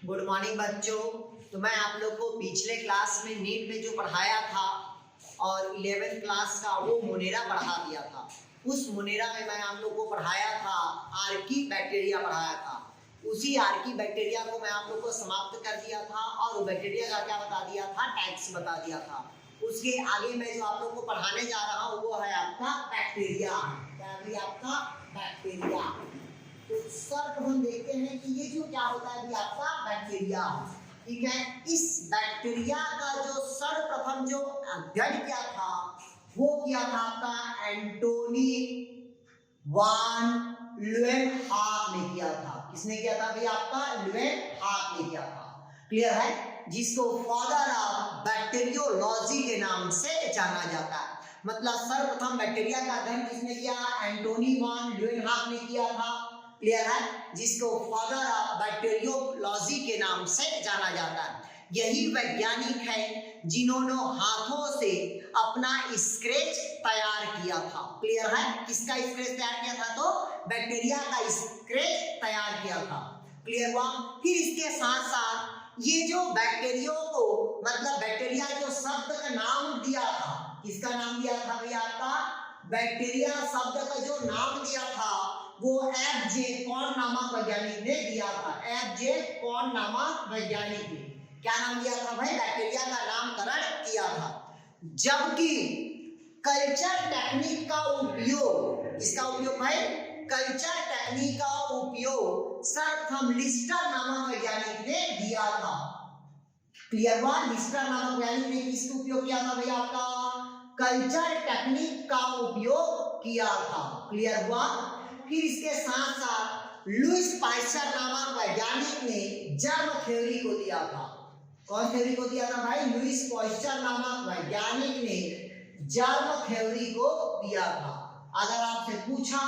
Good morning बच्चों। तो मैं आप लोग को पिछले क्लास में नीट में जो पढ़ाया था और 11th क्लास का वो मोनेरा पढ़ा दिया था। उस मोनेरा में मैं आप लोग को पढ़ाया था आर्की बैक्टीरिया पढ़ाया था। उसी आर्की बैक्टीरिया को मैं आप लोग को समाप्त कर दिया था और बैक्टीरिया का क्या बता दिया था, टाइप्स बता दिया था। उसके आगे मैं जो आप लोग को पढ़ाने जा रहा हूँ वो है आपका बैक्टीरिया। क्या है आपका बैक्टीरिया। तो सर्व हम देखते हैं कि ये जो क्या होता है आपका बैक्टीरिया, ठीक है। इस बैक्टीरिया का जो सर्वप्रथम जो अध्ययन किया था वो किया था आपका एंटोनी वान ल्यूवेनहॉक ने किया था। किसने किया था भाई? आपका ल्यूवेनहॉक ने किया था। क्लियर है? जिसको फादर ऑफ बैक्टीरियोलॉजी के नाम से जाना जाता है। मतलब सर्वप्रथम बैक्टीरिया का अध्ययन किसने किया? एंटोनी वान ल्यूवेनहॉक ने किया था। क्लियर है? जिसको फादर ऑफ बैक्टीरियोलॉजी के नाम से जाना जाता है। यही वैज्ञानिक है जिन्होंने हाथों से अपना स्क्रेच तैयार किया था। क्लियर है? किसका स्क्रेच तैयार किया था? तो बैक्टीरिया का स्क्रेच तैयार किया था। क्लियर हुआ? फिर इसके साथ साथ ये जो बैक्टीरिया को मतलब बैक्टीरिया जो शब्द का नाम दिया था, किसका नाम दिया था भाई? आपका बैक्टीरिया शब्द का जो नाम दिया था वो एफ.जे. कॉर्न नामक वैज्ञानिक ने दिया था। एफ.जे. कॉर्न नामक वैज्ञानिक ने क्या नाम दिया था भाई? बैक्टीरिया का नामकरण किया था। जबकि कल्चर टेक्निक का उपयोग, इसका उपयोग भाई कल्चर टेक्निक का उपयोग सर्वप्रथम लिस्टर नामक वैज्ञानिक ने दिया था। क्लियर हुआ? लिस्टर नामक वैज्ञानिक ने किसका उपयोग किया था भाई? आपका कल्चर टेक्निक का उपयोग किया था। क्लियर हुआ? फिर इसके साथ साथ लुईस पास्चर नामक वैज्ञानिक ने जर्म थ्योरी को दिया था। कौन थ्योरी को दिया था भाई? लुईस पास्चर नामक वैज्ञानिक ने जर्म थ्योरी को दिया था। अगर आपसे पूछा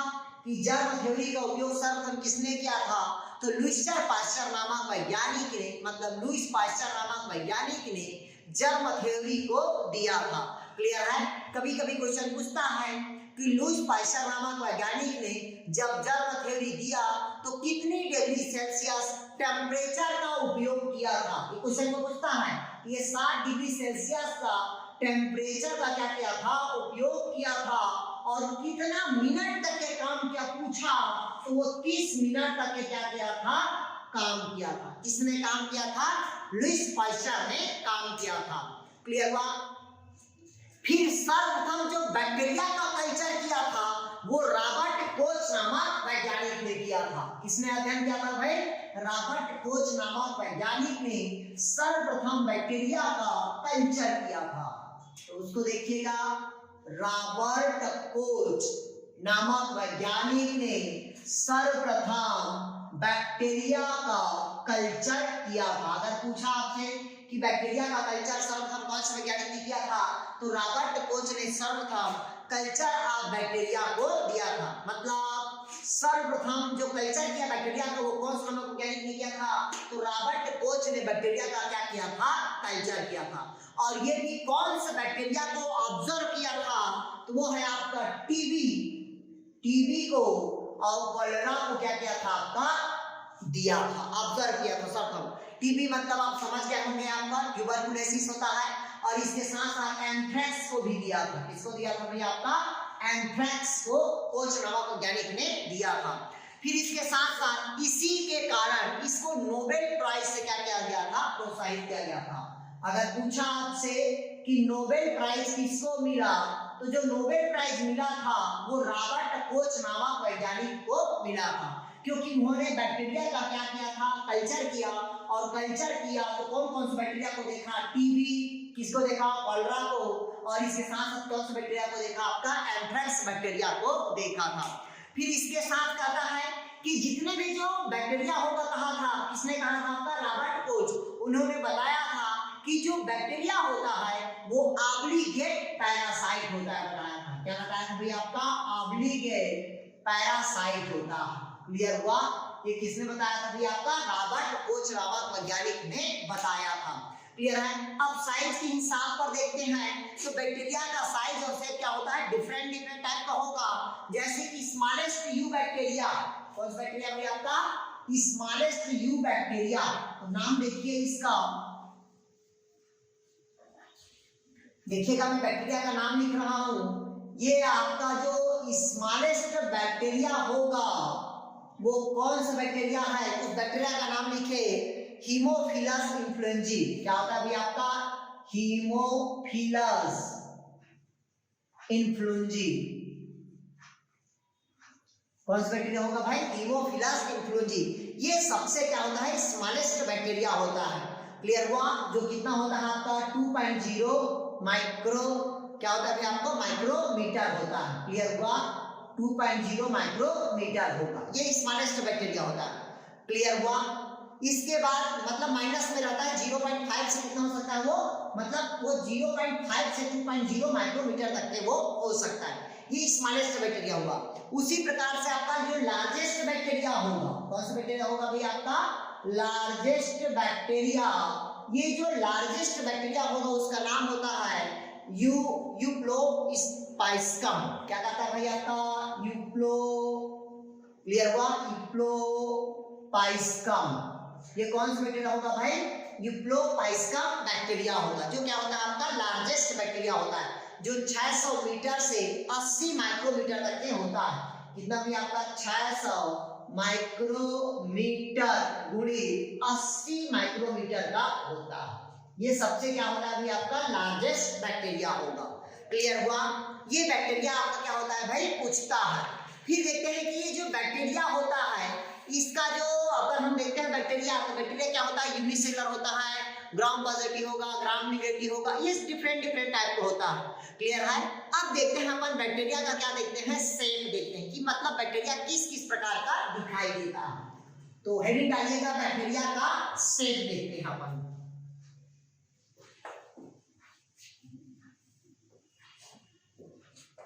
कि जर्म थ्योरी का उपयोग सर्वप्रथम किसने किया था, तो लुईस पास्चर नामक वैज्ञानिक ने मतलब लुईस पास्चर नामक वैज्ञानिक ने जर्म थ्योरी को दिया था। क्लियर है? कभी कभी क्वेश्चन पूछता है कि लुईस पास्चर नामक वैज्ञानिक ने जब जर्म थ्योरी दिया तो कितनी डिग्री सेल्सियस टेम्परेचर का उपयोग किया था। ये क्वेश्चन को पूछता है। ये 60 डिग्री सेल्सियस का टेम्परेचर का क्या किया था? उपयोग किया था। और कितना मिनट तक के काम किया पूछा तो वो 30 मिनट तक के क्या किया था? काम किया था। किसने काम किया था? लुईस पास्चर ने काम किया था। क्लियर हुआ? फिर सर्वप्रथम जो बैक्टीरिया का कल्चर किया था वो रॉबर्ट कोच नामक वैज्ञानिक ने किया था। किसने अध्ययन किया था भाई? रॉबर्ट कोच नामक वैज्ञानिक ने सर्वप्रथम बैक्टीरिया का कल्चर किया था। तो उसको देखिएगा, रॉबर्ट कोच नामक वैज्ञानिक ने सर्वप्रथम बैक्टीरिया का कल्चर किया था। अगर पूछा आपसे कि बैक्टीरिया का कल्चर सर्वप्रथम कौन से वैज्ञानिक ने किया था, तो रॉबर्ट कोच ने सर्वप्रथम कल्चर ऑफ बैक्टीरिया को दिया था। मतलब सर्वप्रथम जो कल्चर किया बैक्टीरिया का वो कौन सा वैज्ञानिक ने किया था? तो रॉबर्ट कोच ने बैक्टीरिया का क्या किया था? कल्चर किया था। और ये भी कौन सा बैक्टीरिया को ऑब्जर्व किया था? तो वो है आपका टीबी को और कॉलेरा को क्या किया था? आपका दिया था, ऑब्जर्व किया था सर्वप्रथम। टीबी मतलब आप समझ गए होंगे, आपका ट्यूबरकुलोसिस होता है। और इसके साथ साथ एंथ्रेक्स को भी दिया था। किसको दिया था भाई? आपका एंथ्रेक्स को कोच नामक वैज्ञानिक ने दिया था। फिर इसके साथ साथ इसी के कारण इसको नोबेल प्राइज से क्या किया गया था? प्रोत्साहित किया गया था। अगर पूछा आपसे कि नोबेल प्राइज किसको मिला, तो जो नोबेल प्राइज मिला था वो रॉबर्ट कोच नामक वैज्ञानिक को मिला था। क्योंकि उन्होंने बैक्टीरिया का क्या किया था? कल्चर किया। और कल्चर किया तो कौन कौन से बैक्टीरिया को देखा? टीबी किसको देखा? कॉलरा को। और इसके साथ साथ कौन से बैक्टीरिया को देखा? आपका एंथ्रेक्स बैक्टीरिया को देखा था। फिर इसके साथ कहता है कि जितने भी जो बैक्टीरिया होगा कहा था, किसने कहा था? आपका रॉबर्ट कोच। उन्होंने बताया था कि जो बैक्टीरिया होता है वो ऑब्लिगेट पैरासाइट होता है। बताया था। क्या बताया था भाई? आपका ऑब्लिगेट पैरासाइट होता है। क्लियर हुआ? ये किसने बताया था भाई? आपका रॉबर्ट कोच नामक वैज्ञानिक ने बताया था। क्लियर है? अब साइज के हिसाब पर देखते हैं तो बैक्टीरिया का साइज और शेप क्या होता है? डिफरेंट टाइप का होगा। जैसे कि स्मॉलेस्ट यू बैक्टीरिया, कौन सा बैक्टीरिया भाई? आपका स्मॉलेस्ट यू बैक्टीरिया, तो नाम देखिए इसका, देखिएगा मैं बैक्टीरिया का नाम लिख रहा हूं। ये आपका जो स्मॉलेस्ट बैक्टीरिया होगा वो कौन सा बैक्टीरिया है, उस बैक्टीरिया का नाम लिखे हीमोफिलस इन्फ्लुएंजी। क्या होता है अभी आपका हीमोफिलस इन्फ्लुएंजी, कौन सा बैक्टीरिया होगा भाई, हीमोफिलस इन्फ्लुएंजी। ये सबसे क्या होता है स्मॉलेस्ट बैक्टीरिया होता है। क्लियर हुआ, जो कितना होता है आपका 2.0 माइक्रो, क्या होता है आपको माइक्रोमीटर होता है। क्लियर हुआ, 2.0 माइक्रोमीटर होगा, ये स्मॉलेस्ट बैक्टीरिया होता है। क्लियर हुआ, इसके बाद मतलब माइनस में रहता है 0.5 से कितना हो सकता है वो, मतलब वो 0.5 से 2.0 माइक्रोमीटर तक के वो हो सकता है, ये स्मॉलेस्ट बैक्टीरिया होगा। उसी प्रकार से आपका जो लार्जेस्ट बैक्टीरिया होगा, कौन सा बैक्टीरिया होगा भाई आपका लार्जेस्ट बैक्टीरिया। ये जो लार्जेस्ट बैक्टीरिया होगा उसका नाम होता है यूप्लोस्पाइस्कम। क्या कहता है भाई आपका यूप्लो, क्लियर हुआ, यूप्लोस्पाइस्कम। ये कौन सा बैक्टीरिया होगा भाई, यूप्लोस्पाइस्कम बैक्टीरिया होगा, जो क्या होता है आपका लार्जेस्ट बैक्टीरिया होता है, जो 600 मीटर से 80 माइक्रोमीटर तक के होता है। कितना भी आपका 600 माइक्रोमीटर गुणी 80 माइक्रोमीटर का होता है। ये सबसे क्या होता है अभी आपका लार्जेस्ट बैक्टीरिया होगा। क्लियर हुआ, ये बैक्टीरिया आपका क्या होता है भाई पूछता है। फिर देखते हैं कि ये जो बैक्टीरिया होता है इसका जो, अगर हम देखते हैं बैक्टीरिया, तो बैक्टीरिया क्या होता है यूनिसेलुलर होता है, ग्राम पॉजिटिव होगा, ग्राम निगेटिव होगा, ये डिफरेंट डिफरेंट टाइप का होता है। क्लियर है, अब देखते हैं अपन बैक्टीरिया का क्या देखते हैं, शेप देखते हैं कि मतलब बैक्टीरिया किस किस प्रकार का दिखाई देता है। तो हेडिंग डालिएगा बैक्टीरिया का शेप देखते हैं अपन।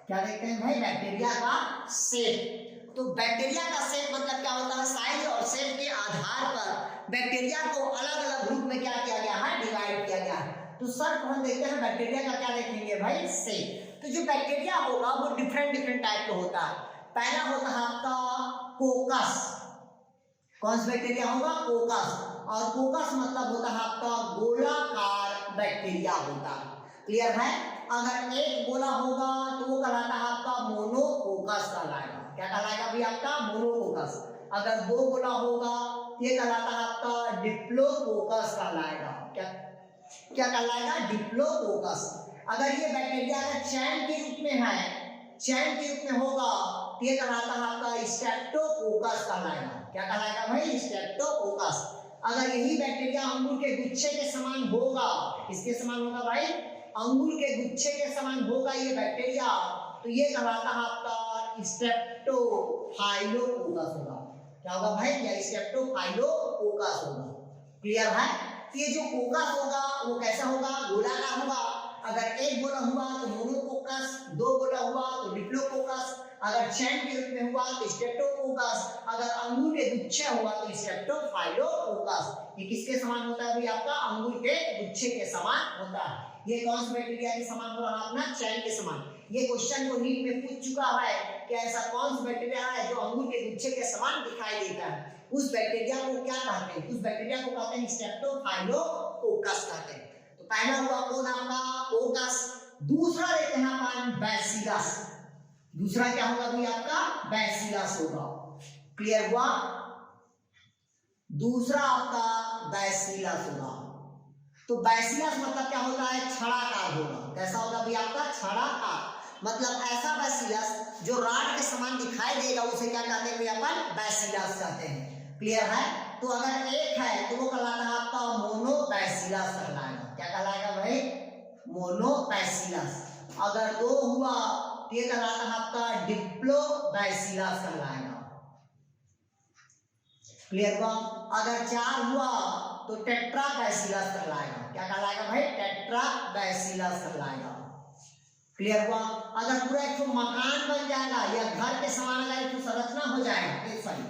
क्या देखते हैं भाई, बैक्टीरिया का शेप। तो बैक्टीरिया का शेप मतलब क्या होता है, साइज और शेप के आधार पर बैक्टीरिया को अलग अलग ग्रुप में क्या किया गया है, डिवाइड किया गया है। तो सर हम देखते हैं बैक्टीरिया का क्या देखेंगे भाई, शेप। तो जो बैक्टीरिया होगा वो डिफरेंट डिफरेंट टाइप का होता है। पहला होता है आपका कोकस, कौन सा बैक्टीरिया होगा, कोकस। और कोकस मतलब होता है आपका गोलाकार बैक्टीरिया होता है। क्लियर है, अगर एक गोला होगा तो वो कहलाता है आपका मोनोकोकस कहलाएगा। क्या कहलाएगा भी आपका, मोनोकोकस। अगर दो गोला होगा ये कहलाता है आपका डिप्लोकोकस कहलाएगा। क्या कहलाएगा, डिप्लोकोकस। अगर ये बैक्टीरिया का चैन के रूप में है, चैन के रूप में होगा तो ये कहलाता है आपका स्ट्रेप्टोकोकस कहलाएगा। क्या कहलाएगा भाई, स्ट्रेप्टोकोकस। अगर यही बैक्टीरिया अंगूर के गुच्छे के समान होगा, किसके समान होगा भाई, अंगूर के गुच्छे के समान होगा ये बैक्टीरिया, तो ये कहलाता है आपका स्ट्रेप्टोफाइलोकोकस होगा। क्या होगा भाई, या स्ट्रेप्टोफाइलोकोकस होगा। क्लियर है, ये जो कोकस होगा वो कैसा होगा, गोलाकार होगा। अगर एक गोला हुआ तो मोनोकोकस, दो गोला हुआ तो डिप्लोकोकस, अगर चैन के रूप में हुआ तो स्ट्रेप्टोकोकस, अगर अंगूर के गुच्छे हुआ तो स्ट्रेप्टोफाइलोकोकस। ये किसके समान होता है भाई आपका, अंगूर के गुच्छे के समान होता है। ये कौन सा बैक्टीरिया के समान हो रहा है अपना, चैन के समान। ये क्वेश्चन को नीट में पूछ चुका है कि ऐसा कौन सा बैक्टीरिया है जो अंगूर के गुच्छे के समान दिखाई देता है, उस बैक्टीरिया को क्या कहते हैं, उस बैक्टीरिया को कहते हैं स्ट्रेप्टोफाइलोकोकस कहते हैं। तो पहला हुआ कौन आपका, कोकस। दूसरा देखते हैं अपन बैसिलस। दूसरा क्या होगा भाई आपका, बैसिलस होगा। क्लियर हुआ, दूसरा आपका बैसिलस होगा। तो बैसिलस मतलब क्या होता है, छड़ाकार होगा। कैसा होगा भाई आपका, छड़ाकार। मतलब ऐसा बैसिलस जो राड के समान दिखाई देगा उसे क्या कहते हैं भाई अपन, बैसिलस कहते हैं। क्लियर है, तो अगर एक है तो वो कहलाता है आपका मोनोबैसिलस कहलाएगा। क्या कहलाएगा भाई, मोनोबैसिलस। अगर दो हुआ तो ये कहलाता है आपका डिप्लोबैसिलस कहलाएगा। क्लियर हुआ, अगर चार हुआ तो टेट्राबैसिलस कहलाएगा। क्या कहलाएगा भाई, टेट्राबैसिलस कहलाएगा। क्लियर हुआ, अगर पूरा एक मकान बन जाएगा या घर के समान अगर एक संरचना हो जाएगा, सॉरी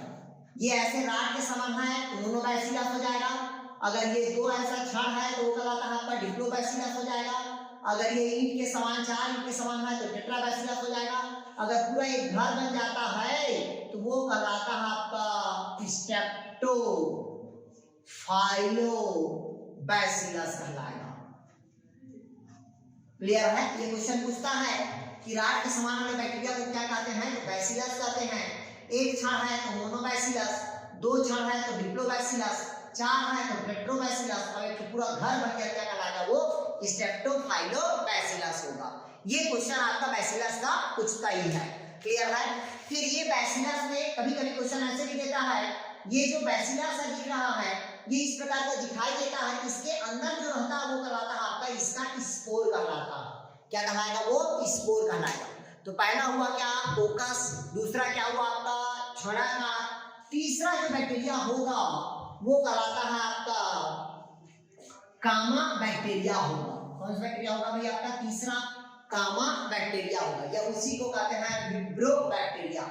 ये ऐसे राड के समान है तो मोनोबैसिलस हो जाएगा। अगर ये दो ऐसा छड़ है तो वो कहलाता है आपका डिप्लोबैसिलस हो जाएगा। अगर ये ईंट के समान, चार ईंट के समान है तो टेट्राबैसिलस हो जाएगा। अगर पूरा एक घर बन जाता है तो वो कहलाता है आपका स्टेप्टोफाइलोबैसिलस कहलाएगा। क्लियर है? ये क्वेश्चन पूछता है कि राड के समान वाले बैक्टीरिया को क्या कहते हैं? बैसिलस कहते हैं। एक क्षण है तो मोनोबैसिलस, दो क्षण है तो डिप्लोबैसिलस, चार है तो टेट्रोबैसिलस, और एक पूरा घर बन गया क्या कहलाएगा? वो स्टेप्टोफाइलोबैसिलस होगा। ये क्वेश्चन आपका बैसिलस का पूछता ही है। क्लियर है? फिर ये बैसिलस में कभी कभी क्वेश्चन ऐसे भी देता है, ये जो बैसिलस है दिख रहा है ये इस प्रकार का दिखाई देता है, इसके अंदर जो रहता है वो कहलाता है आपका इसका स्पोर कहलाता है। क्या कहलाएगा? वो स्पोर कहलाएगा। तो पहला हुआ क्या? कोकस, दूसरा क्या हुआ आपका? छड़ाकार, तीसरा जो बैक्टीरिया होगा वो कहलाता है आपका कामा बैक्टीरिया होगा। कौन सा बैक्टीरिया होगा भाई आपका? तीसरा कामा बैक्टीरिया होगा, या उसी को कहते हैं विब्रियो बैक्टीरिया।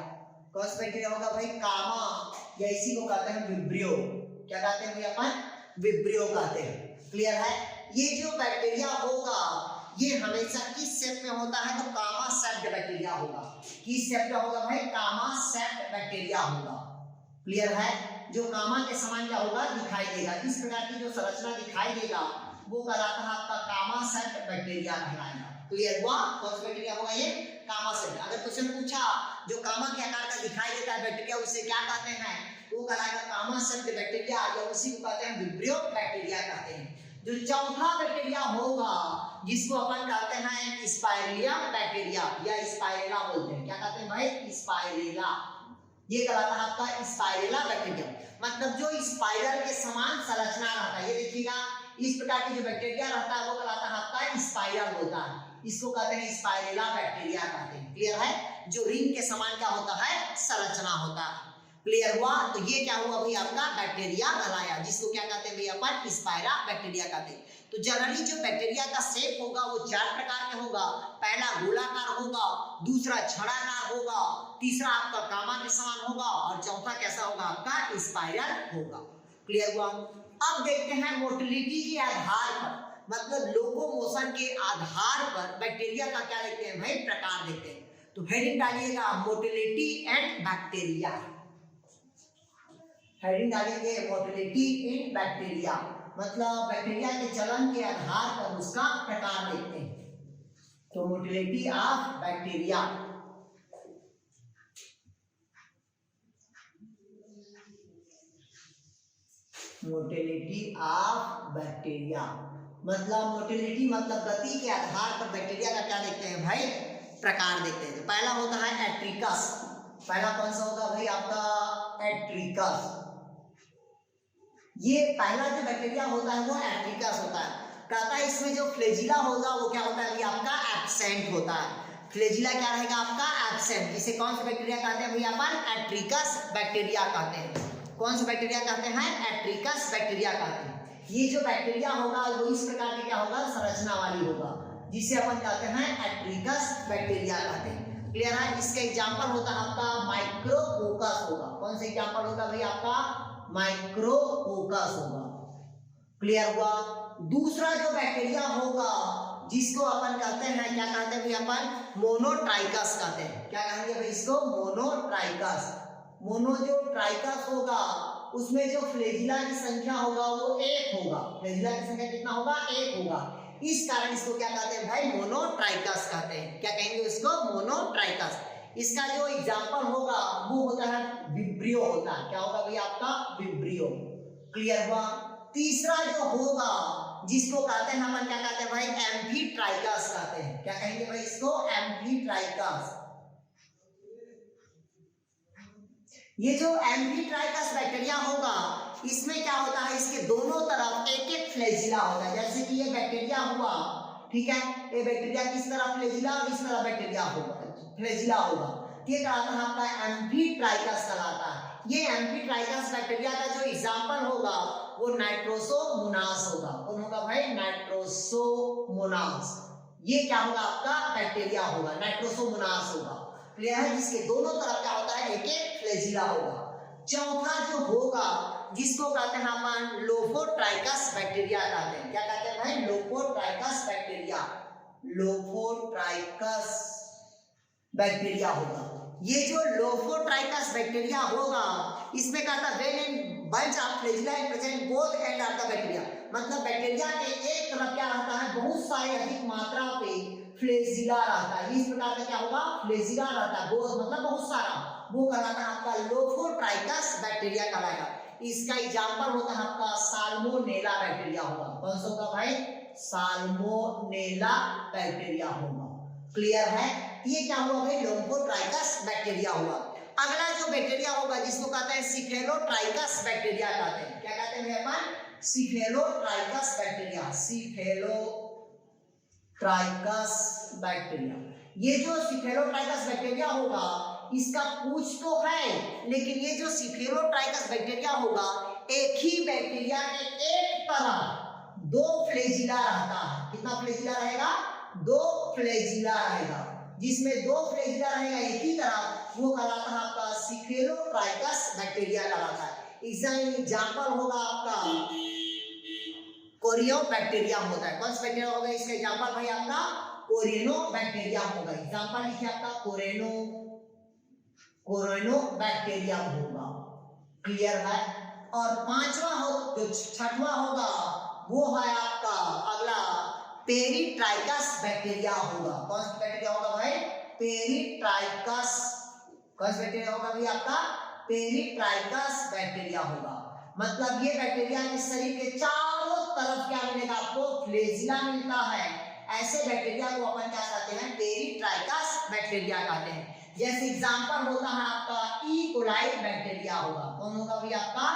कौन सा बैक्टीरिया होगा भाई? कामा, या इसी को कहते हैं विब्रियो। क्या कहते हैं भाई अपन? विब्रियो कहते हैं। क्लियर है? ये जो बैक्टीरिया होगा ये हमेशा किस शेप में होता है? तो कामा सेप्ट बैक्टीरिया होगा। किस शेप में होगा भाई? कामा सेप्ट बैक्टीरिया होगा। क्लियर है? जो कामा के समान क्या होगा? दिखाई देगा। इस प्रकार की जो संरचना दिखाई देगा वो कहलाता है आपका कामा सेप्ट बैक्टीरिया कहलाएगा। क्लियर हुआ? कौन सा बैक्टीरिया होगा ये? कामा सेप्ट। अगर क्वेश्चन पूछा जो कामा के आकार का दिखाई देता है बैक्टीरिया उसे क्या कहते हैं? वो कहलाएगा कामा सेप्ट बैक्टीरिया, या उसी को कहते हैं विब्रियो बैक्टीरिया कहते हैं। जो चौथा बैक्टीरिया होगा जिसको अपन कहते हैं स्पाइरेलिया बैक्टीरिया, या स्पाइरेला बोलते हैं। क्या कहते हैं भाई? स्पाइरेला। ये कहलाता है आपका स्पाइरेला बैक्टीरिया, मतलब जो स्पाइरल के समान संरचना रहता है। ये देखिएगा इस प्रकार की जो बैक्टीरिया रहता है वो कहलाता है आपका स्पाइरल होता है। इसको कहते हैं स्पाइरेला बैक्टीरिया कहते हैं। क्लियर है? जो रिंग के समान क्या होता है? संरचना होता है। क्लियर हुआ? तो ये क्या हुआ भाई आपका? बैक्टीरिया कहलाया, जिसको क्या कहते हैं भाई अपन? स्पाइरा बैक्टीरिया कहते हैं। तो जनरली जो बैक्टीरिया का शेप होगा वो चार प्रकार के होगा। पहला गोलाकार होगा, दूसरा छड़ाकार होगा, तीसरा आपका कामा के समान होगा, और चौथा कैसा होगा? आपका स्पाइरल होगा। क्लियर हुआ? अब देखते हैं मोटिलिटी के आधार पर, मतलब लोकोमोशन के आधार पर बैक्टीरिया का क्या देखते हैं भाई? प्रकार देखते हैं। तो हेडिंग डालिएगा मोटिलिटी एंड बैक्टीरिया। हेडिंग डालेंगे मोटिलिटी इन बैक्टीरिया, मतलब बैक्टीरिया के चलन के आधार पर उसका प्रकार देखते हैं। तो motility of bacteria. Motility of bacteria मतलब मोटिलिटी मतलब गति के आधार पर बैक्टीरिया का क्या देखते हैं भाई? प्रकार देखते हैं। तो पहला होता है एट्रिकस। पहला कौन सा होगा भाई आपका? एट्रिकस। ये पहला जो बैक्टीरिया होता है वो एट्रिकस होता है। कहता है इसमें जो फ्लेजिला होगा वो क्या होता है? ये आपका एब्सेंट होता है। फ्लेजिला क्या रहेगा आपका? एब्सेंट। इसे कौन सा बैक्टीरिया कहते हैं भैया? अपन एट्रिकस बैक्टीरिया कहते हैं। कौन सा बैक्टीरिया कहते हैं? एट्रिकस बैक्टीरिया कहते हैं। ये जो बैक्टीरिया होगा वो इस प्रकार के क्या होगा? संरचना वाली होगा, जिसे अपन कहते हैं एट्रिकस बैक्टीरिया कहते हैं। क्लियर है? इसका एग्जांपल होता है आपका माइक्रोकोकस होगा। कौन सा एग्जांपल होगा भाई आपका? माइक्रोकोकस होगा। क्लियर हुआ? दूसरा जो बैक्टीरिया होगा जिसको अपन कहते हैं, क्या कहते हैं भाई अपन? मोनोट्राइकस कहते हैं। क्या कहेंगे भाई इसको? मोनोट्राइकस। मोनो जो ट्राइकस होगा उसमें जो फ्लेजिला की संख्या होगा वो 1 होगा। फ्लेजिला की संख्या कितना होगा? 1 होगा। इस कारण इसको क्या कहते हैं भाई? मोनोट्राइकस कहते हैं। क्या कहेंगे इसको? मोनोट्राइकस। इसका जो एग्जांपल होगा वो होता है विब्रियो होता है। क्या होगा भाई आपका? विब्रियो। क्लियर हुआ? तीसरा जो होगा जिसको कहते हैं अपन, क्या कहते हैं भाई? एम्फीट्राइकस कहते हैं। क्या कहेंगे भाई इसको? एम्फीट्राइकस। ये जो एम्फीट्राइकस बैक्टीरिया होगा इसमें क्या होता है? इसके दोनों तरफ एक एक फ्लेजिला होता है। जैसे कि ये बैक्टीरिया हुआ, ठीक है, ये बैक्टीरिया किस तरह फ्लेजिला और इस तरह बैक्टीरिया होगा, फ्लेजिला होगा। ये कहलाता है आपका एम्फीट्राइकस कहलाता है। ये एम्फीट्राइकस बैक्टीरिया का जो एग्जांपल होगा वो नाइट्रोसोमोनास होगा। कौन होगा भाई? नाइट्रोसोमोनास। ये क्या होगा? आपका बैक्टीरिया होगा, नाइट्रोसोमोनास होगा। क्लियर है? जिसके दोनों तरफ क्या होता है? एक एक फ्लेजिला होगा। चौथा जो होगा जिसको कहते हैं अपन लोफोट्राइकस बैक्टीरिया कहते हैं। क्या कहते हैं भाई? Lophotrichous bacteria. लोफोट्राइकस बैक्टीरिया होगा। ये जो लोफोट्राइकस बैक्टीरिया होगा, इसमें क्या था, when and bunch of flagella present both end of the bacteria, मतलब बैक्टीरिया के एक तरफ क्या रहता है, बहुत सारे अधिक मात्रा पे फ्लैजिला रहता है। इस प्रकार का क्या होगा, फ्लैजिला रहता है, बहुत मतलब बहुत सारा, वो कहलाता है आपका लोफोट्राइकस बैक्टीरिया कहलाएगा। इसका एग्जांपल होता है आपका साल्मोनेला बैक्टीरिया होगा। कौन सा होगा भाई, साल्मोनेला बैक्टीरिया होगा। क्लियर है, ये क्या हुआ भाई, लोफोट्राइकस बैक्टीरिया हुआ। अगला जो बैक्टीरिया होगा जिसको कहते हैं सिफेलोट्राइकस बैक्टीरिया कहते हैं। क्या कहते हैं अपन, सिफेलोट्राइकस बैक्टीरिया, सिफेलोट्राइकस बैक्टीरिया। ये जो सिफेलोट्राइकस बैक्टीरिया होगा, इसका पूछ तो है, लेकिन ये जो सिफेलोट्राइकस बैक्टीरिया होगा, एक ही बैक्टीरिया के एक तरफ दो फ्लैजिला रहता है। कितना फ्लैजिला रहेगा, दो फ्लैजिला रहेगा। जिसमें दो फ्लैजिला रहेगा एक ही तरफ, वो कहलाता है आपका सिफेलोट्राइकस बैक्टीरिया कहलाता है। एग्जाम्पल होगा आपका कोरियो बैक्टीरिया होता है। कौन सा बैक्टीरिया होगा, इसका एग्जाम्पल भाई आपका कोरिनो बैक्टीरिया होगा। एग्जाम्पल लिखिए आपका कोरिनो बैक्टीरिया होगा। क्लियर है। और पांचवा हो, जो छठवा होगा, वो है आपका अगला पेरिट्राइकस बैक्टीरिया होगा। कौन सा बैक्टीरिया होगा भाई, पेरिट्राइकस। कौन सा बैक्टीरिया होगा भाई आपका, पेरिट्राइकस बैक्टीरिया होगा। मतलब ये बैक्टीरिया के शरीर के चारों तरफ क्या मिलेगा आपको, फ्लैजिला मिलता है। ऐसे बैक्टीरिया को अपन क्या कहते हैं, पेरिट्राइकस बैक्टीरिया कहते हैं। जैसे एग्जांपल होता है आपका ई कोलाई बैक्टीरिया होगा। कौन होगा भाई आपका,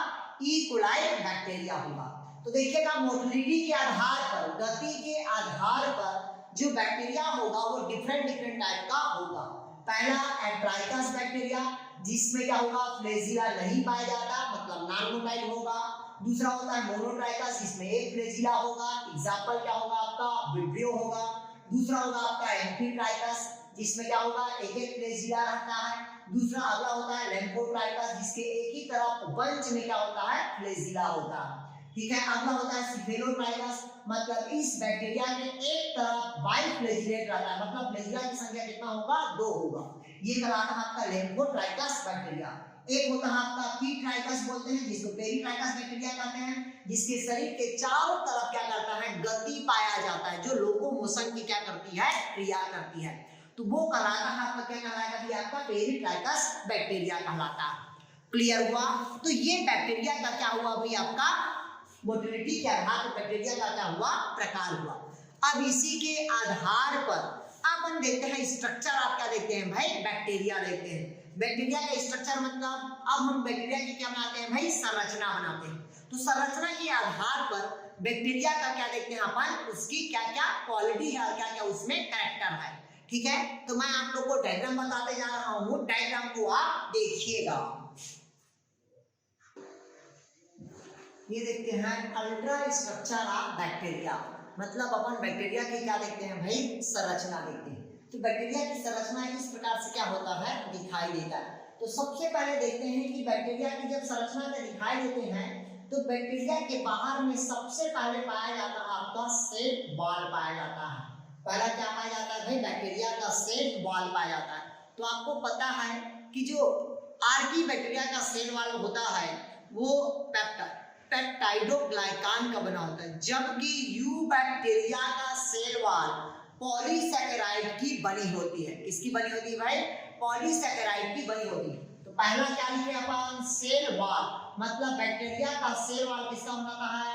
ई कोलाई बैक्टीरिया होगा। तो देखिएगा मोटिलिटी के आधार पर, गति के आधार पर जो बैक्टीरिया होगा वो डिफरेंट टाइप का होगा। पहला एट्राइकस बैक्टीरिया, जिसमें क्या होगा, फ्लैजिला नहीं पाया जाता, मतलब नॉन मोटाइल होगा। दूसरा होता है मोनोट्राइकस, इसमें एक फ्लैजिला होगा। एग्जांपल क्या होगा आपका, विब्रियो होगा। दूसरा होगा आपका एम्फीट्राइकस, जिसमें क्या होगा, एक एक फ्लैजिला रहता है। दूसरा अगला होता है लैम्फोट्राइकस, जिसके एक ही तरफ बंच में क्या होता है, फ्लैजिला होता है। ठीक है। अगला होता है सिफेलोट्राइकस, मतलब इस बैक्टीरिया के एक तरफ बाइफ्लैजिलेट रहता है, मतलब फ्लैजिला की संख्या कितना होगा, 2 होगा। ये कहलाता है आपका लैम्फोट्राइकस बैक्टीरिया। एक होता है आपका पीट्राइकस बोलते हैं, जिसको पेरिट्राइकस बैक्टीरिया कहते हैं, जिसके शरीर के चारों तरफ क्या करता है, गति पाया जाता है, जो लोकोमोशन की क्या करती है, क्रिया करती है। तो वो कहलाता है आपका, क्या कहलाएगा भी आपका, पेरिट्राइकस बैक्टीरिया कहलाता है। क्लियर हुआ। तो ये बैक्टीरिया का क्या हुआ भाई आपका, मोटिलिटी के आधार पर बैक्टीरिया का क्या हुआ, प्रकार हुआ। अब इसी के आधार पर अपन देखते हैं स्ट्रक्चर। आप क्या देखते हैं भाई, बैक्टीरिया देखते हैं। बैक्टीरिया का स्ट्रक्चर मतलब अब हम बैक्टीरिया की क्या बनाते हैं भाई, संरचना बनाते हैं। तो संरचना के आधार पर बैक्टीरिया का क्या देखते हैं अपन, उसकी क्या क्या क्वालिटी है, क्या क्या उसमें कैरेक्टर है। ठीक है। तो मैं आप लोग को डायग्राम बताते जा रहा हूँ, डायग्राम को आप देखिएगा। ये देखते हैं अल्ट्रा स्ट्रक्चर ऑफ बैक्टीरिया, मतलब अपन बैक्टीरिया की क्या देखते हैं भाई, संरचना देखते हैं। तो बैक्टीरिया की संरचना इस प्रकार से क्या होता है, दिखाई देता है। तो सबसे पहले देखते हैं कि बैक्टीरिया की जब संरचना के दिखाई देते हैं, तो बैक्टीरिया के बाहर में सबसे पहले पाया जाता है आपका सेल वॉल पाया जाता है। पहला क्या पाया जाता है भाई, बैक्टीरिया का सेल वॉल पाया जाता है। तो आपको पता है कि जो आर्की बैक्टीरिया का सेल वॉल होता है वो पेप्टाइडोग्लाइकान का बना होता है, जबकि यू बैक्टीरिया का सेल वॉल पॉलीसैकेराइड की बनी होती है। किसकी बनी होती है भाई, पॉलीसैकेराइड की बनी होती है। तो पहला क्या लिखे अपन, सेल वॉल, मतलब बैक्टीरिया का सेल वॉल किसका बनता है,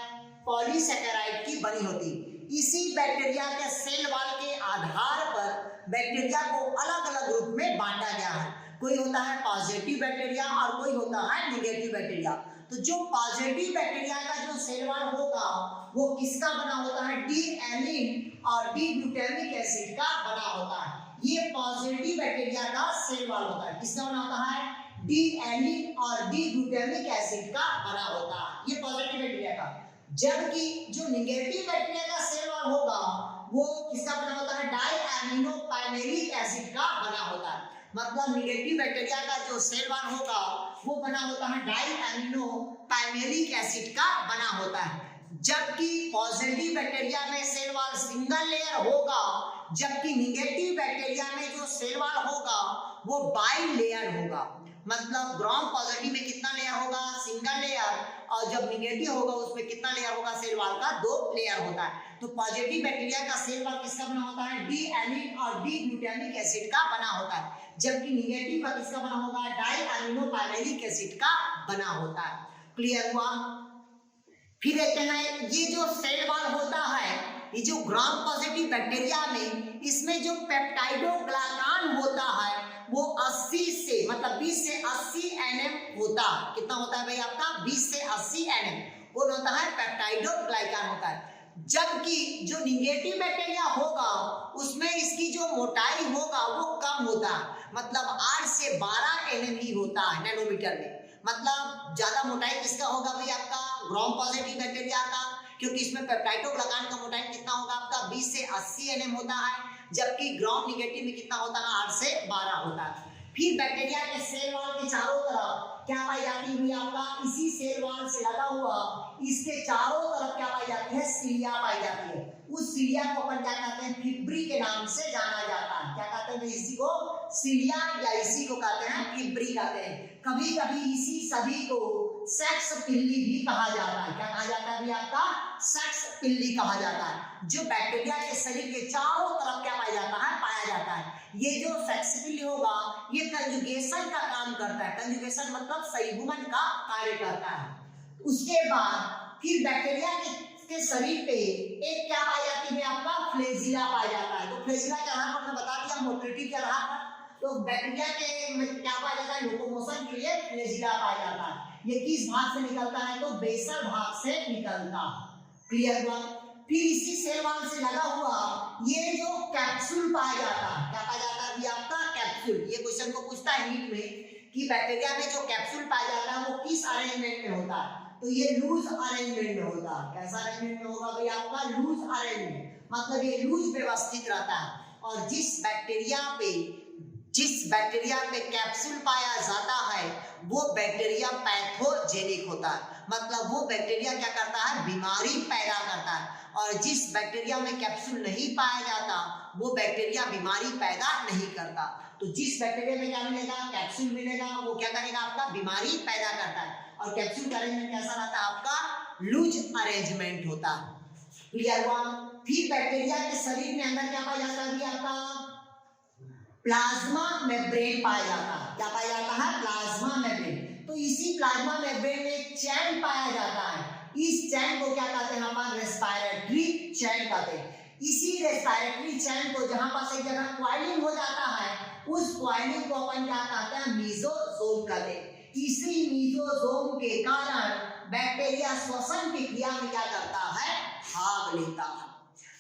पॉलीसैकेराइड की बनी होती है। इसी बैक्टीरिया के सेल वॉल के आधार पर बैक्टीरिया को अलग अलग ग्रुप में बांटा गया है। कोई होता है पॉजिटिव बैक्टीरिया और कोई होता है नेगेटिव बैक्टीरिया। तो जो पॉजिटिव बैक्टीरिया का जो सेल वॉल होगा वो किसका बना होता है, डी एलिन और डी ग्लूटामिक एसिड का बना होता है। ये पॉजिटिव बैक्टीरिया का सेल वॉल होता है, किसका बना होता है, डी एलिन और डी ग्लूटामिक एसिड का बना होता है, ये पॉजिटिव बैक्टीरिया का। जबकि जो नेगेटिव बैक्टीरिया का सेल वॉल होगा वो किसका बना होता है, डाई एमिनो पाइमेरिक एसिड का बना होता है। मतलब नेगेटिव बैक्टीरिया का जो सेल वॉल होगा वो बना होता है डाई एमिनो पाइमेरिक एसिड का बना होता है। जबकि पॉजिटिव बैक्टीरिया में सेल वॉल सिंगल लेयर होगा, जबकि निगेटिव बैक्टीरिया में जो सेल वॉल होगा वो बाई लेयर होगा, मतलब ग्राम पॉजिटिव में कितना लेयर होगा, सिंगल लेयर, और जब निगेटिव होगा उसमें कितना लेयर होगा सेल वॉल का, 2 लेयर होता है। तो पॉजिटिव बैक्टीरिया का सेल वॉल किसका बना होता है, डी एमिन और डी ग्लूटामिक एसिड का बना होता है, जबकि निगेटिव का किसका बना होगा, डाई अमीनो पाइलेनिक एसिड का बना होता है। क्लियर हुआ। फिर देखते हैं ये जो सेल वॉल होता है, ये जो ग्राम पॉजिटिव बैक्टीरिया में इसमें जो पेप्टाइडोग्लाइकान होता है वो 80 से मतलब 20 से 80 nm होता है। कितना होता है भाई आपका, 20 से 80 nm वो होता है, पेप्टाइडोग्लाइकान होता है। जबकि जो निगेटिव बैक्टीरिया होगा उसमें इसकी जो मोटाई होगा वो कम होता है, मतलब 8 से 12 nm ही होता है नैनोमीटर में। मतलब ज्यादा मोटाई किसका होगा भाई आपका, ग्राम पॉजिटिव बैक्टीरिया का, क्योंकि इसमें पेप्टाइडोग्लाइकान का मोटाई कितना होगा आपका, 20 से 80 nm होता है, जबकि ग्राम निगेटिव में कितना होता है, 8 से 12 होता है। फिर बैक्टीरिया के सेल वॉल के चारों तरफ क्या पाई जाती है आपका, इसी सेल वॉल से लगा हुआ इसके चारों तरफ क्या पाई जाती है, सीलिया पाई जाती है। उस सीलिया को अपन क्या कहते हैं, फिब्री के नाम से जाना जाता है। क्या कहते हैं इसी को, सीलिया, या इसी को कहते हैं फिब्री कहते हैं। कभी कभी इसी सभी को सेक्स पिल्ली भी कहा जाता है। क्या कहा जाता है भी आपका, सेक्स पिल्ली कहा जाता है। जो बैक्टीरिया के शरीर के चारों तरफ क्या पाया जाता है, पाया जाता है। ये जो सेक्स पिल्ली होगा ये कंजुगेशन का काम करता है, कंजुगेशन मतलब संयुग्मन का कार्य करता है। उसके बाद फिर बैक्टीरिया के शरीर पे एक क्या पाई जाती है आपका, फ्लैजिला पाया जाता है। तो फ्लैजिला के आधार पर मैं बता दिया, मोटिलिटी के आधार पर। तो बैक्टीरिया के क्या पाया जाता है, लोकोमोशन के लिए फ्लैजिला पाया जाता है। ये किस भाग से निकलता है, तो बेसल भाग से निकलता। क्लियर हुआ। फिर इसी सेल वॉल से लगा हुआ ये जो कैप्सूल पाया जाता है, क्या पाया जाता है आपका, कैप्सूल। ये क्वेश्चन को पूछता है नीट में कि बैक्टीरिया में जो कैप्सूल पाया जाता है वो किस अरेंजमेंट में होता है, तो ये लूज अरेंजमेंट में होता है। कैसा अरेंजमेंट में होगा भाई आपका, लूज अरेंजमेंट, मतलब ये लूज व्यवस्थित रहता है। और जिस बैक्टीरिया पे कैप्सूल पाया जाता है वो बैक्टीरिया पैथोजेनिक होता है, मतलब वो बैक्टीरिया क्या करता है, बीमारी पैदा करता है। और जिस बैक्टीरिया में कैप्सूल नहीं पाया जाता वो बैक्टीरिया बीमारी पैदा नहीं करता। तो जिस बैक्टीरिया में क्या मिलेगा, कैप्सूल मिलेगा, वो क्या करेगा आपका, बीमारी पैदा करता है। और कैप्सूल का अरेंजमेंट कैसा रहता है आपका, लूज अरेंजमेंट होता है। क्लियर हुआ। फिर बैक्टीरिया के शरीर में अंदर क्या पाया जाता है आपका, प्लाज्मा मेम्ब्रेन पाया जाता है। क्या पाया जाता है, प्लाज्मा मेम्ब्रेन। तो इसी प्लाज्मा मेम्ब्रेन में एक चैन पाया जाता है। इस चैन को क्या कहते हैं अपन, रेस्पिरेटरी चैन कहते हैं। इसी रेस्पिरेटरी चैन को जहां पर एक जगह क्वाइलिंग हो जाता है उस क्वाइलिंग को अपन क्या कहते हैं, मीजोजोम कहते हैं। इसी मीजोजोम के कारण बैक्टीरिया श्वसन की क्रिया में क्या करता है, भाग लेता है।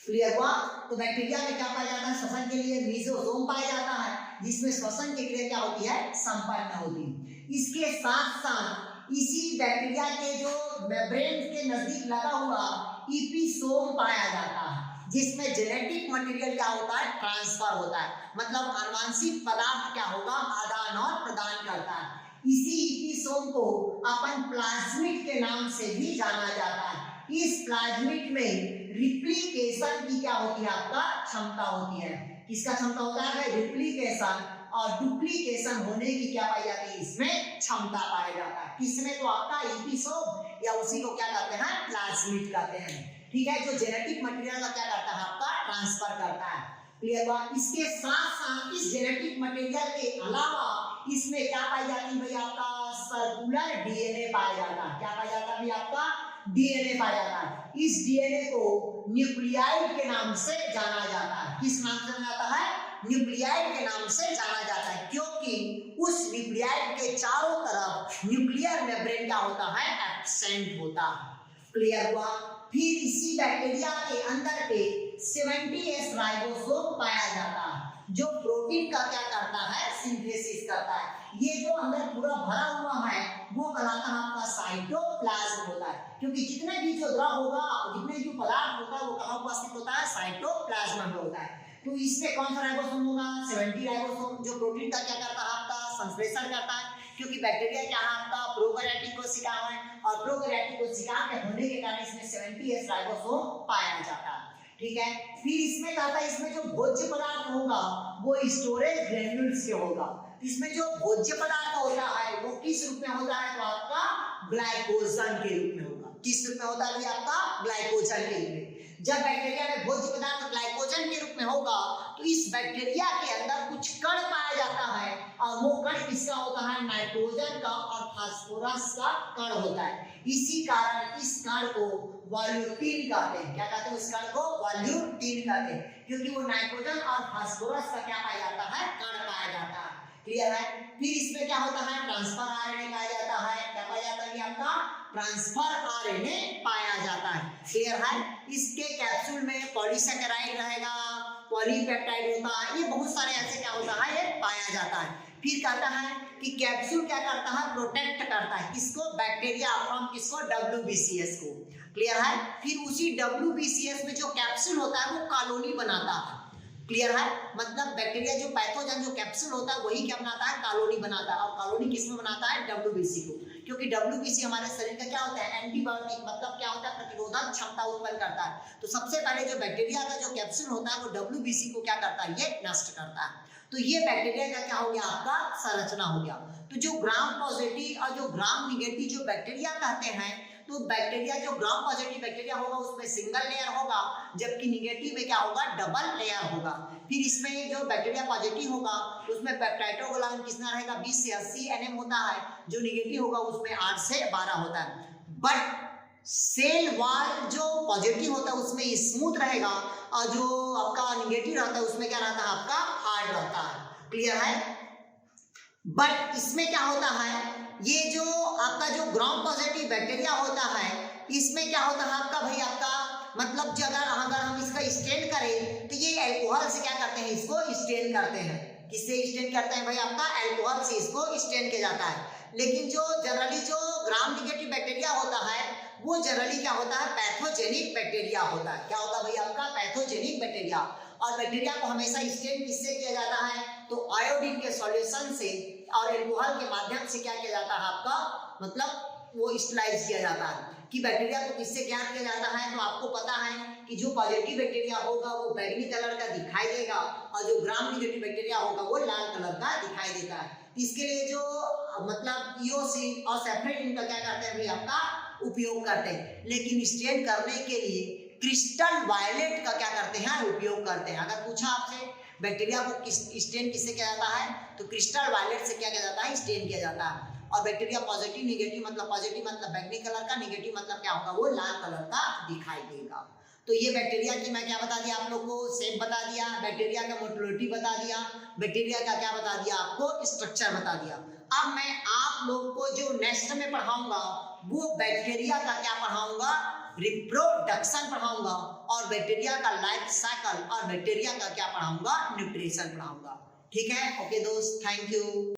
क्लियर हुआ। तो बैक्टीरिया में क्या पाया जाता है, श्वसन के लिए मीजोजोम पाया जाता है, जिसमें श्वसन की क्रिया क्या होती है, संपन्न होती है। इसके साथ साथ इसी बैक्टीरिया के जो मेम्ब्रेन के नजदीक लगा हुआ इपिसोम पाया जाता है, जिसमें जेनेटिक मटेरियल क्या होता है, ट्रांसफर होता है, मतलब आनुवंशिक पदार्थ क्या होगा, आदान और प्रदान करता है। इसी इपिसोम को अपन प्लाज्मिड के नाम से भी जाना जाता है। इस प्लाज्मिड में रिप्लिकेशन की क्या होती है आपका, क्षमता होती है। किसका क्षमता होता है, रिप्लिकेशन और डुप्लीकेशन होने की क्या पाई जाती है, इसमें क्षमता पाया जाता है। किसमें, तो आपका इपिसोम, या उसी को क्या कहते हैं, प्लाज्मिड कहते हैं। ठीक है, जो जेनेटिक मटेरियल का क्या करता है आपका, ट्रांसफर करता है। क्लियर हुआ। इसके साथ साथ इस जेनेटिक मटेरियल के अलावा इसमें क्या पाई जाती है भाई आपका, सर्कुलर डीएनए पाया जाता है। क्या पाया जाता है भाई आपका, डीएनए पाया जाता है। इस डीएनए को न्यूक्लियाइड के नाम से जाना जाता है। किस नाम से जाना जाता है, न्यूक्लियाइड के नाम से जाना जाता है, क्योंकि उस न्यूक्लियाइड के चारों तरफ न्यूक्लियर मेम्ब्रेन क्या होता है, एब्सेंट होता है। क्लियर हुआ। फिर इसी बैक्टीरिया के अंदर पे 70S राइबोसोम पाया जाता है, जो प्रोटीन का क्या करता है, सिंथेसिस करता है। ये जो अंदर पूरा भरा हुआ है वो कहलाता है आपका साइटोप्लाज्म होता है, क्योंकि जितने भी जो द्रव होगा, जितने जो पदार्थ होता है वो कहाँ उपस्थित होता है, साइटोप्लाज्म में होता है। तो इसमें कौन सा राइबोसोम होगा, 70 राइबोसोम, जो प्रोटीन का क्या करता है आपका, संश्लेषण करता है। क्योंकि बैक्टीरिया क्या है आपका, प्रोकैरियोटिक कोशिका है, और प्रोकैरियोटिक कोशिका के होने के कारण इसमें 70S राइबोसोम पाया जाता है। ठीक है। फिर इसमें क्या था, इसमें जो भोज्य पदार्थ होगा वो स्टोरेज ग्रेन्यूल्स के होगा। इसमें जो भोज्य पदार्थ होता है वो किस रूप में होता है, तो आपका ग्लाइकोजन के रूप में होगा। किस रूप में होता है, आपका ग्लाइकोजन के रूप में। जब बैक्टीरिया में भोज्य पदार्थ ग्लाइकोजन के रूप में होगा तो इस बैक्टीरिया के अंदर कुछ कण पाया जाता है, और वो कण किसका होता है, नाइट्रोजन का और फास्फोरस का कण होता है। इसी कारण इस कण को वॉल्यूटिन कहते हैं। क्या कहते हैं, उस कण को वॉल्यूटिन कहते हैं, क्योंकि वो नाइट्रोजन और फास्फोरस का क्या पाया जाता है, कण पाया जाता है। क्लियर है। फिर इसमें क्या होता है, ट्रांसफर आरएनए पाया जाता है। क्या पाया जाता है, आपका ट्रांसफर आरएनए पाया जाता है। क्लियर है। इसके कैप्सूल में पॉलीसैकेराइड रहेगा, पॉलीपेप्टाइड होता है, ये बहुत सारे ऐसे क्या होता है, ये पाया जाता है। फिर कहता है कि कैप्सूल क्या करता है, प्रोटेक्ट करता है किसको, बैक्टीरिया फ्रॉम किसको, WBCS को। क्लियर है। फिर उसी WBCS में जो कैप्सूल होता है वो कॉलोनी बनाता है। क्लियर है। मतलब बैक्टीरिया जो पैथोजन जो कैप्सूल होता है वही क्या बनाता है, कॉलोनी बनाता है। और कॉलोनी किसमें बनाता है, WBC को, क्योंकि WBC हमारे शरीर का क्या होता है, एंटीबायोटिक, मतलब क्या होता है, प्रतिरोधक क्षमता उत्पन्न करता है। तो सबसे पहले जो बैक्टीरिया का जो कैप्सूल होता है वो WBC को क्या करता है, ये नष्ट करता है। तो ये बैक्टीरिया का क्या हो गया, आपका संरचना हो गया। तो जो ग्राम पॉजिटिव और जो ग्राम निगेटिव जो बैक्टीरिया कहते हैं, तो बैक्टीरिया जो ग्राम पॉजिटिव बैक्टीरिया होगा उसमें सिंगल लेयर होगा, जबकि निगेटिव में क्या होगा, डबल लेयर होगा। फिर इसमें जो बैक्टीरिया पॉजिटिव होगा उसमें पेप्टाइडोग्लाइन कितना रहेगा, 20 से 80 nm होता है। जो निगेटिव होगा उसमें 8 से 12 होता है। बट सेल वॉल जो पॉजिटिव होता है उसमें स्मूथ रहेगा, और जो आपका निगेटिव रहता है उसमें क्या रहता है, आपका हार्ड रहता है। क्लियर है। बट इसमें क्या होता है, ये जो आपका जो ग्राम पॉजिटिव बैक्टीरिया होता है इसमें क्या होता है आपका भाई, आपका मतलब जो अगर हम इसका स्टेन करें तो ये अल्कोहल से क्या करते हैं, इसको स्टेन करते हैं। किससे स्टेन करते हैं भाई, आपका अल्कोहल से इसको स्टेन किया जाता है। लेकिन जो जनरली जो ग्राम निगेटिव बैक्टीरिया होता है वो जनरली क्या होता है, पैथोजेनिक बैक्टीरिया होता है। क्या होता है भाई, आपका पैथोजेनिक बैक्टीरिया। और बैक्टीरिया को हमेशा स्टेन किससे किया जाता है, तो आयोडीन के सॉल्यूशन से और अल्कोहल के माध्यम से क्या किया जाता है, आपका मतलब वो स्टरलाइज किया जाता है। कि बैक्टीरिया को किससे ज्ञात किया जाता है, तो आपको पता है कि जो पॉजिटिव बैक्टीरिया होगा वो बैंगनी कलर का दिखाई देगा, और जो ग्राम निगेटिव बैक्टीरिया होगा वो लाल कलर का दिखाई देता है। इसके लिए जो मतलब इओसिन और सेफ्रेटिन का क्या करते हैं भाई, आपका उपयोग करते हैं। लेकिन स्टेन करने के लिए क्रिस्टल वायलेट का क्या करते हैं, उपयोग करते हैं। अगर पूछा आपसे बैक्टीरिया को स्टेन किससे किया जाता है, तो क्रिस्टल वायलेट से क्या किया जाता है, स्टेन किया जाता है। और बैक्टीरिया पॉजिटिव निगेटिव मतलब पॉजिटिव मतलब बैंगनी कलर का, निगेटिव मतलब क्या होगा, वो लाल कलर का दिखाई देगा। तो ये बैक्टीरिया की मैं क्या बता दिया आप लोग को, शेप बता दिया, बैक्टीरिया का मोटिलिटी बता दिया, बैक्टीरिया का क्या बता दिया आपको, स्ट्रक्चर बता दिया। अब मैं आप लोग को जो नेक्स्ट में पढ़ाऊंगा वो बैक्टीरिया का क्या पढ़ाऊंगा, रिप्रोडक्शन पढ़ाऊंगा, और बैक्टीरिया का लाइफ साइकिल, और बैक्टीरिया का क्या पढ़ाऊंगा, न्यूट्रिशन पढ़ाऊंगा। ठीक है। ओके दोस्त, थैंक यू।